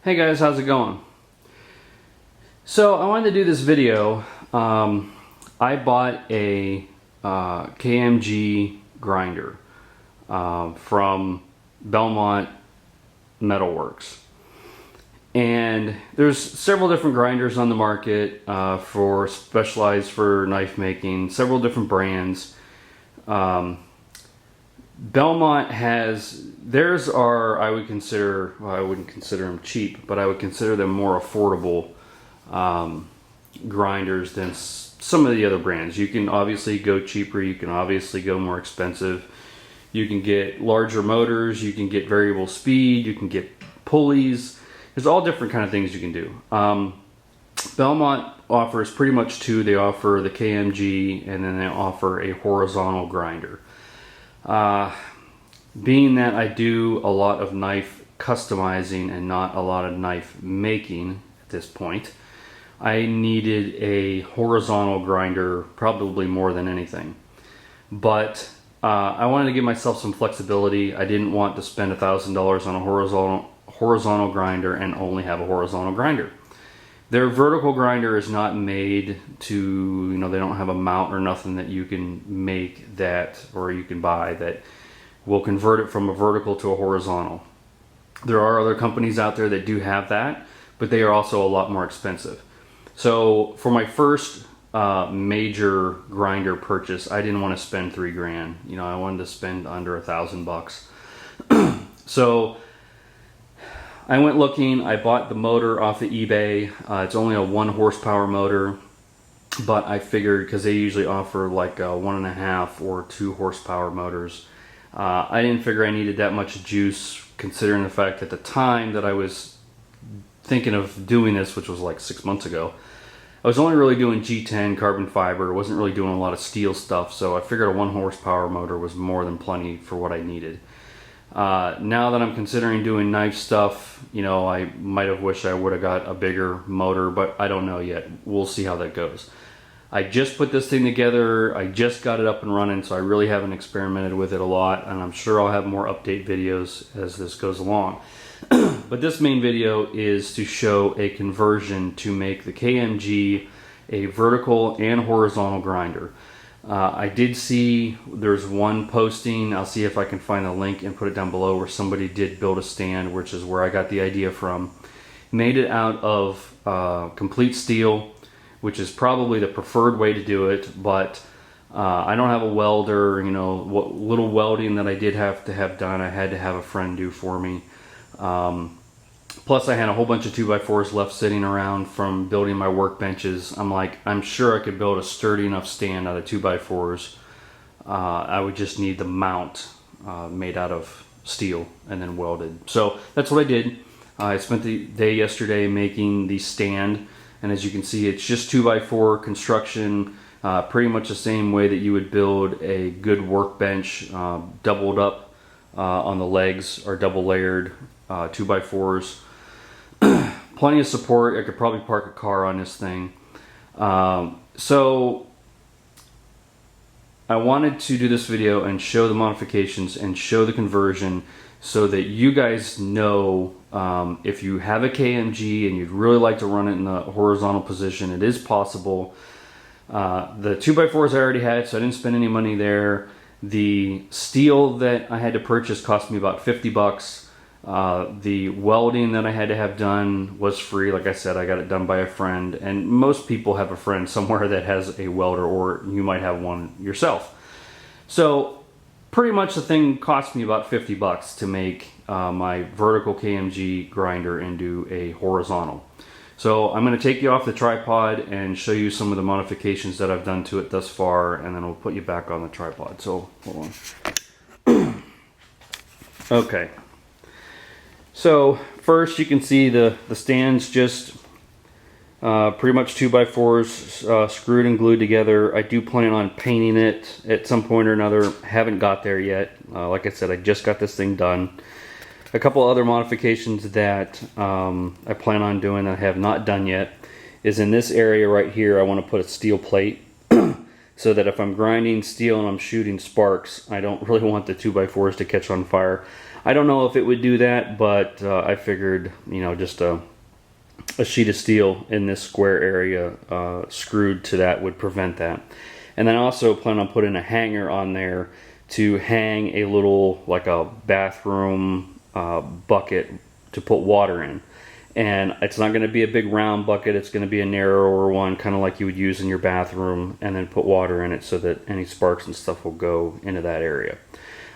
Hey guys, how's it going? So I wanted to do this video. I bought a KMG grinder from Beaumont Metalworks, and there's several different grinders on the market for specialized for knife making, several different brands. Beaumont has, theirs are, I would consider, well, I wouldn't consider them cheap, but I would consider them more affordable grinders than some of the other brands. You can obviously go cheaper, you can obviously go more expensive. You can get larger motors, you can get variable speed, you can get pulleys. There's all different kind of things you can do. Beaumont offers pretty much two. They offer the KMG and then they offer a horizontal grinder. Being that I do a lot of knife customizing and not a lot of knife making at this point, I needed a horizontal grinder probably more than anything. But I wanted to give myself some flexibility. I didn't want to spend $1,000 on a horizontal grinder and only have a horizontal grinder. Their vertical grinder is not made to, they don't have a mount or nothing that you can make that, or you can buy that will convert it from a vertical to a horizontal. There are other companies out there that do have that, but they are also a lot more expensive. So for my first major grinder purchase, I didn't want to spend $3 grand. I wanted to spend under $1,000. So I went looking. I bought the motor off of eBay. It's only a 1 horsepower motor, but I figured because they usually offer like a 1.5 or 2 horsepower motors. I didn't figure I needed that much juice, considering the fact at the time that I was thinking of doing this, which was like 6 months ago, I was only really doing G10 carbon fiber. I wasn't really doing a lot of steel stuff, so I figured a 1 horsepower motor was more than plenty for what I needed. Now that I'm considering doing knife stuff, I might have wished I would have got a bigger motor, but I don't know yet. We'll see how that goes. I just put this thing together. I just got it up and running, so I really haven't experimented with it a lot, and I'm sure I'll have more update videos as this goes along. But this main video is to show a conversion to make the KMG a vertical and horizontal grinder. I did see there's one posting. I'll see if I can find a link and put it down below, where somebody did build a stand, which is where I got the idea from. Made it out of complete steel, which is probably the preferred way to do it, but I don't have a welder. What little welding that I did have to have done, I had to have a friend do for me. Plus I had a whole bunch of 2x4s left sitting around from building my workbenches. I'm sure I could build a sturdy enough stand out of 2x4s. I would just need the mount made out of steel and then welded. So that's what I did. I spent the day yesterday making the stand, and as you can see, it's just 2x4 construction, pretty much the same way that you would build a good workbench, doubled up on the legs, or double layered 2x4s. Plenty of support. I could probably park a car on this thing. So I wanted to do this video and show the modifications and show the conversion, so that you guys know, if you have a KMG and you'd really like to run it in the horizontal position, it is possible. The 2x4s I already had, so I didn't spend any money there. The steel that I had to purchase cost me about 50 bucks. The welding that I had to have done was free. Like I said, I got it done by a friend, and most people have a friend somewhere that has a welder, or you might have one yourself. So pretty much the thing cost me about 50 bucks to make my vertical KMG grinder into a horizontal. So I'm going to take you off the tripod and show you some of the modifications that I've done to it thus far, and then we'll put you back on the tripod. So hold on. Okay. So first, you can see the stand's just pretty much 2x4s screwed and glued together. I do plan on painting it at some point or another. Haven't got there yet. Like I said, I just got this thing done. A couple other modifications that I plan on doing that I have not done yet is in this area right here. I want to put a steel plate so that if I'm grinding steel and I'm shooting sparks, I don't really want the 2x4s to catch on fire. I don't know if it would do that, but I figured, you know, just a sheet of steel in this square area screwed to that would prevent that. And then I also plan on putting a hanger on there to hang a little, like a bathroom bucket to put water in. And it's not going to be a big round bucket, it's going to be a narrower one, kind of like you would use in your bathroom, and then put water in it so that any sparks and stuff will go into that area.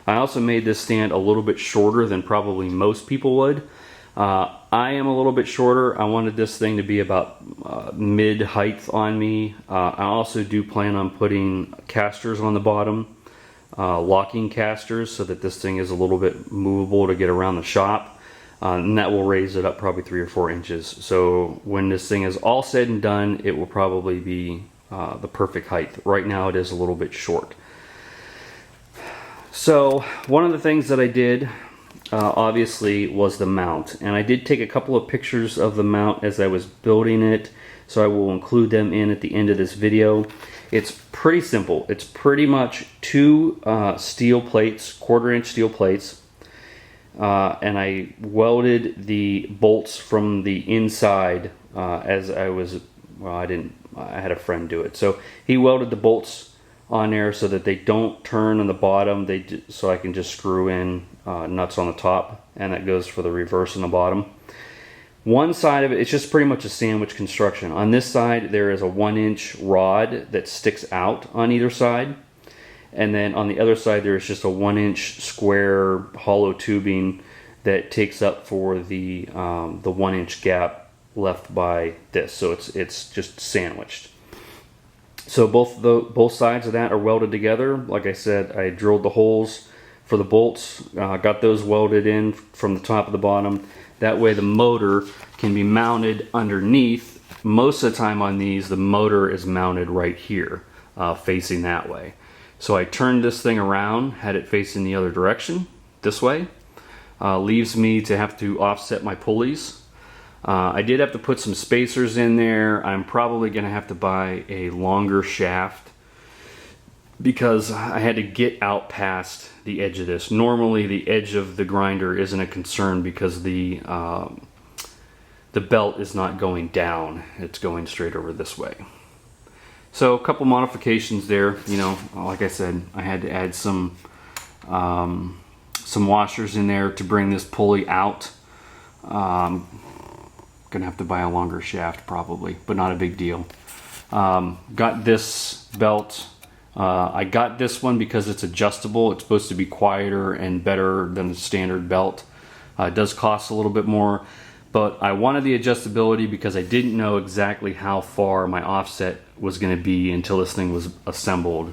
I also made this stand a little bit shorter than probably most people would. I am a little bit shorter. I wanted this thing to be about mid height on me. I also do plan on putting casters on the bottom, locking casters, so that this thing is a little bit movable to get around the shop. And that will raise it up probably 3 or 4 inches. So when this thing is all said and done, it will probably be the perfect height. Right now it is a little bit short. So one of the things that I did obviously was the mount. And I did take a couple of pictures of the mount as I was building it. So I will include them in at the end of this video. It's pretty simple. It's pretty much 2 steel plates, 1/4 inch steel plates. And I welded the bolts from the inside as I was, well, I had a friend do it. So he welded the bolts on there so that they don't turn on the bottom, so I can just screw in nuts on the top, and that goes for the reverse on the bottom. One side of it, it's just pretty much a sandwich construction. On this side there is a 1-inch rod that sticks out on either side. And then on the other side there is just a 1-inch square hollow tubing that takes up for the 1-inch gap left by this. So it's just sandwiched. So both sides of that are welded together. Like I said, I drilled the holes for the bolts, got those welded in from the top to the bottom. That way the motor can be mounted underneath. Most of the time on these, the motor is mounted right here, facing that way. So I turned this thing around, had it facing the other direction, this way. Leaves me to have to offset my pulleys. I did have to put some spacers in there. I'm probably going to have to buy a longer shaft because I had to get out past the edge of this. Normally the edge of the grinder isn't a concern because the belt is not going down. It's going straight over this way. So a couple modifications there, you know, like I said, I had to add some washers in there to bring this pulley out. Gonna have to buy a longer shaft probably, but not a big deal. Got this belt. I got this one because it's adjustable. It's supposed to be quieter and better than the standard belt. It does cost a little bit more. But I wanted the adjustability because I didn't know exactly how far my offset was going to be until this thing was assembled.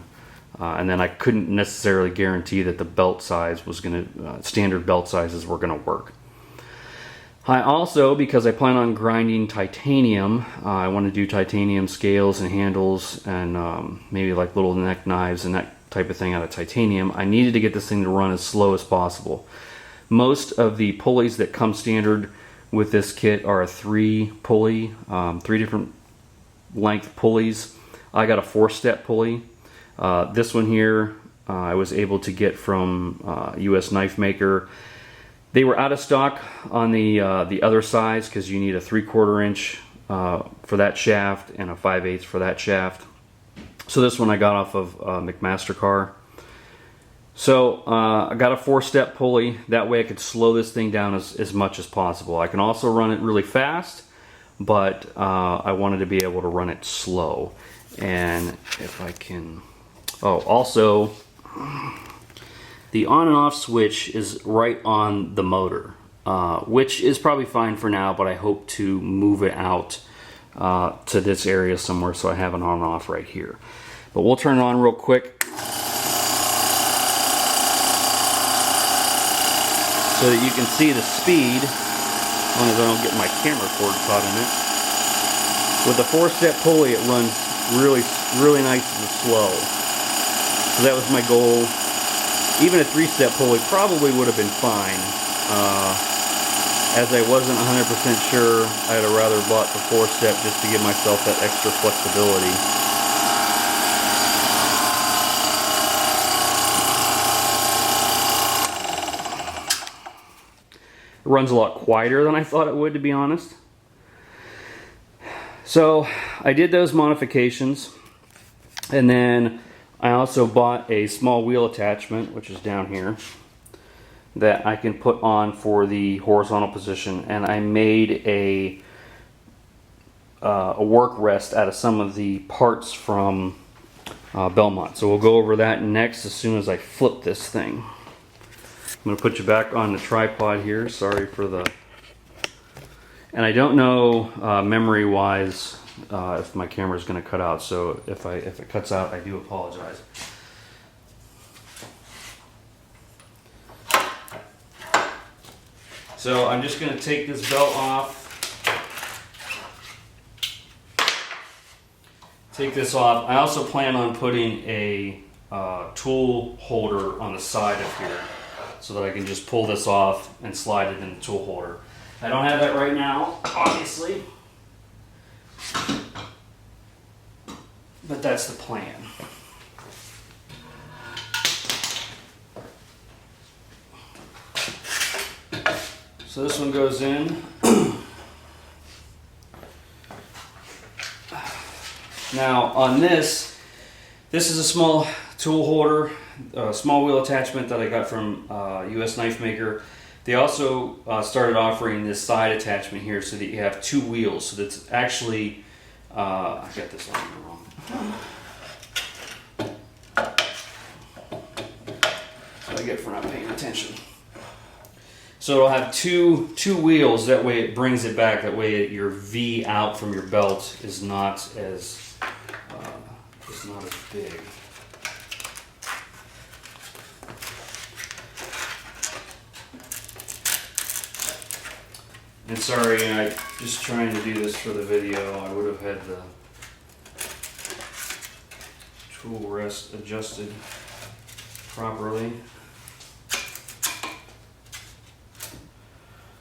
And then I couldn't necessarily guarantee that the belt size was going to, standard belt sizes were going to work. I also, because I plan on grinding titanium, I want to do titanium scales and handles and maybe like little neck knives and that type of thing out of titanium. I needed to get this thing to run as slow as possible. Most of the pulleys that come standard with this kit are a 3 pulley, 3 different length pulleys. I got a 4-step pulley. This one here I was able to get from US Knife Maker. They were out of stock on the other size because you need a 3/4 inch for that shaft and a 5/8 for that shaft. So this one I got off of McMaster-Carr. So I got a 4-step pulley. That way I could slow this thing down as much as possible. I can also run it really fast, but I wanted to be able to run it slow. And if I can... Oh, also, the on and off switch is right on the motor, which is probably fine for now, but I hope to move it out to this area somewhere so I have an on and off right here. But we'll turn it on real quick, so that you can see the speed, as long as I don't get my camera cord caught in it. With the 4-step pulley, it runs really nice and slow. So that was my goal. Even a 3-step pulley probably would have been fine. As I wasn't 100% sure, I'd have rather bought the 4-step just to give myself that extra flexibility. runs a lot quieter than I thought it would, to be honest. So I did those modifications, and then I also bought a small wheel attachment, which is down here, that I can put on for the horizontal position, and I made a work rest out of some of the parts from Beaumont. So we'll go over that next as soon as I flip this thing. I'm going to put you back on the tripod here. Sorry for the... And I don't know memory-wise if my camera is going to cut out. So if it cuts out, I do apologize. So I'm just going to take this belt off. Take this off. I also plan on putting a tool holder on the side of here so that I can just pull this off and slide it in the tool holder. I don't have that right now, obviously, but that's the plan. So this one goes in. Now on this is a small tool holder, small wheel attachment that I got from US Knife Maker. They also started offering this side attachment here so that you have two wheels. So that's actually, I got this on wrong. That's what I get for not paying attention. So it'll have two wheels. That way it brings it back. That way your V out from your belt is not as big. And sorry, I'm just trying to do this for the video. I would have had the tool rest adjusted properly.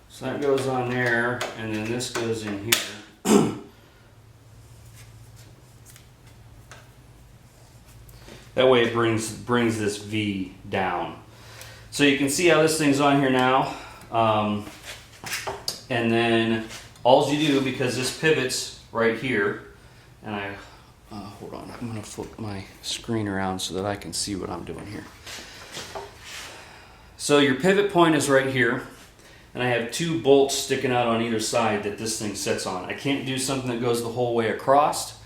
So that goes on there, and then this goes in here. That way it brings this V down. So you can see how this thing's on here now. And then all you do, because this pivots right here, and hold on, I'm gonna flip my screen around so that I can see what I'm doing here. So your pivot point is right here, and I have two bolts sticking out on either side that this thing sits on. I can't do something that goes the whole way across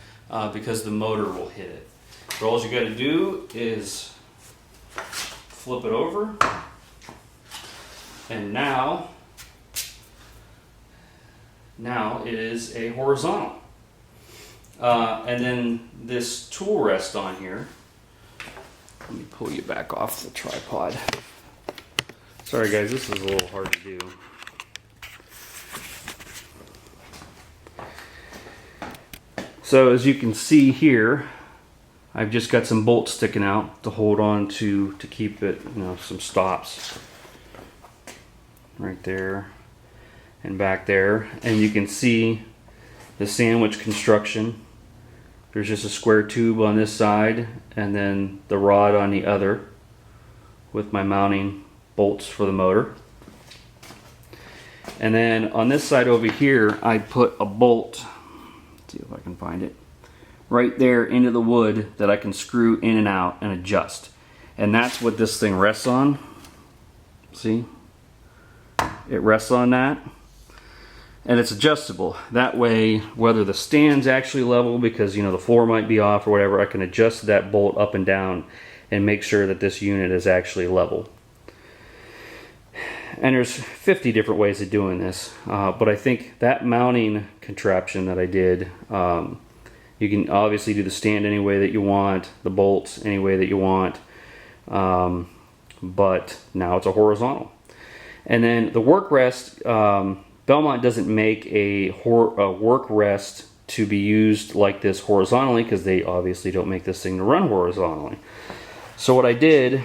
because the motor will hit it. But all you gotta do is flip it over, and now it is a horizontal. And then this tool rest on here, let me pull you back off the tripod. Sorry guys, this is a little hard to do. So as you can see here, I've just got some bolts sticking out to hold on to keep it, some stops right there and back there. And you can see the sandwich construction. There's just a square tube on this side and then the rod on the other with my mounting bolts for the motor. And then on this side over here, I put a bolt, let's see if I can find it, right there into the wood that I can screw in and out and adjust. And that's what this thing rests on. See? It rests on that. And it's adjustable. That way, whether the stand's actually level because the floor might be off or whatever, I can adjust that bolt up and down and make sure that this unit is actually level. And there's 50 different ways of doing this, but I think that mounting contraption that I did, you can obviously do the stand any way that you want, the bolts any way that you want, but now it's a horizontal. And then the work rest, Beaumont doesn't make a work rest to be used like this horizontally because they obviously don't make this thing to run horizontally. So what I did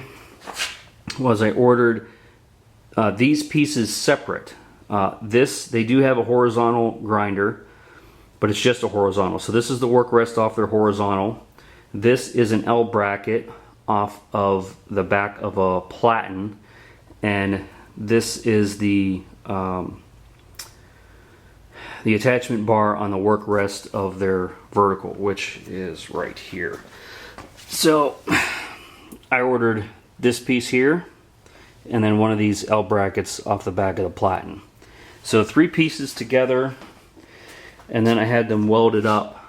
was I ordered these pieces separate. They do have a horizontal grinder, but it's just a horizontal. So this is the work rest off their horizontal. This is an L bracket off of the back of a platen, and this is the the attachment bar on the work rest of their vertical, which is right here. So I ordered this piece here and then one of these L brackets off the back of the platen. So 3 pieces together, and then I had them welded up.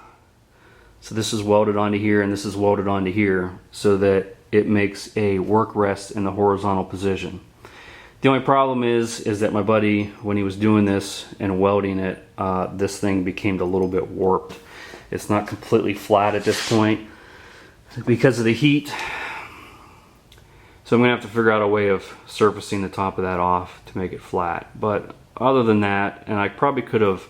So this is welded onto here and this is welded onto here so that it makes a work rest in the horizontal position. The only problem is that my buddy, when he was doing this and welding it, this thing became a little bit warped. It's not completely flat at this point because of the heat. So I'm going to have to figure out a way of surfacing the top of that off to make it flat. But other than that, and I probably could have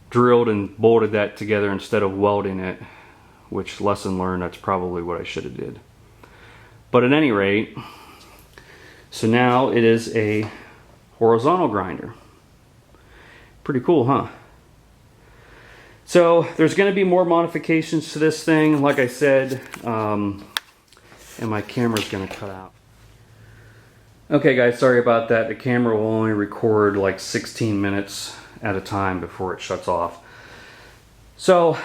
drilled and bolted that together instead of welding it, which, lesson learned, that's probably what I should have did. But at any rate, so now it is a horizontal grinder. Pretty cool, huh? So there's going to be more modifications to this thing, like I said, and my camera's going to cut out. Okay guys, sorry about that. The camera will only record like 16 minutes at a time before it shuts off. So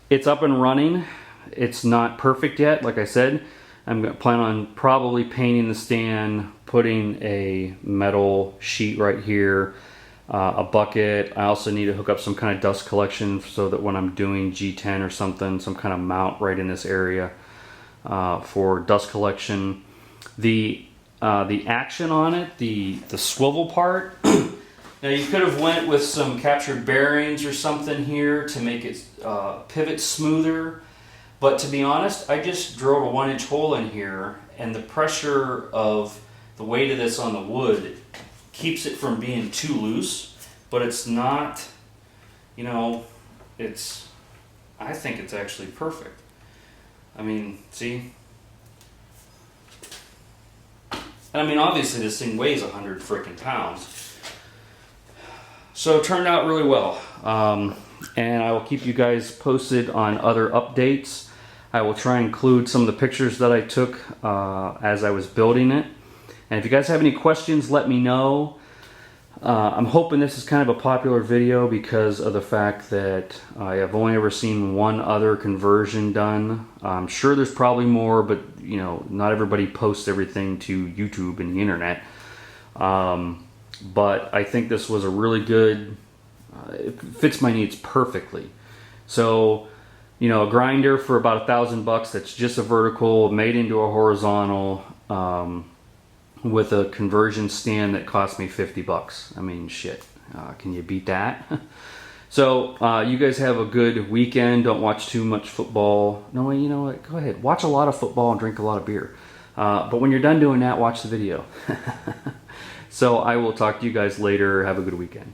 it's up and running. It's not perfect yet, like I said. I'm going to plan on probably painting the stand, putting a metal sheet right here, a bucket. I also need to hook up some kind of dust collection so that when I'm doing G10 or something, some kind of mount right in this area for dust collection. The action on it, the swivel part. Now you could have went with some captured bearings or something here to make it pivot smoother. But to be honest, I just drilled a 1-inch hole in here, and the pressure of the weight of this on the wood keeps it from being too loose, but it's not, you know, I think it's actually perfect. I mean, see? I mean, obviously this thing weighs 100 freaking pounds. So it turned out really well. And I will keep you guys posted on other updates. I will try and include some of the pictures that I took as I was building it. And if you guys have any questions, let me know. I'm hoping this is kind of a popular video because of the fact that I have only ever seen one other conversion done. I'm sure there's probably more, but you know, not everybody posts everything to YouTube and the internet. But I think this was a really good, it fits my needs perfectly. So, you know, a grinder for about $1,000 that's just a vertical made into a horizontal, with a conversion stand that cost me $50. I mean, shit, can you beat that? So you guys have a good weekend. Don't watch too much football. No, you know what, go ahead, watch a lot of football and drink a lot of beer, but when you're done doing that, watch the video. So I will talk to you guys later. Have a good weekend.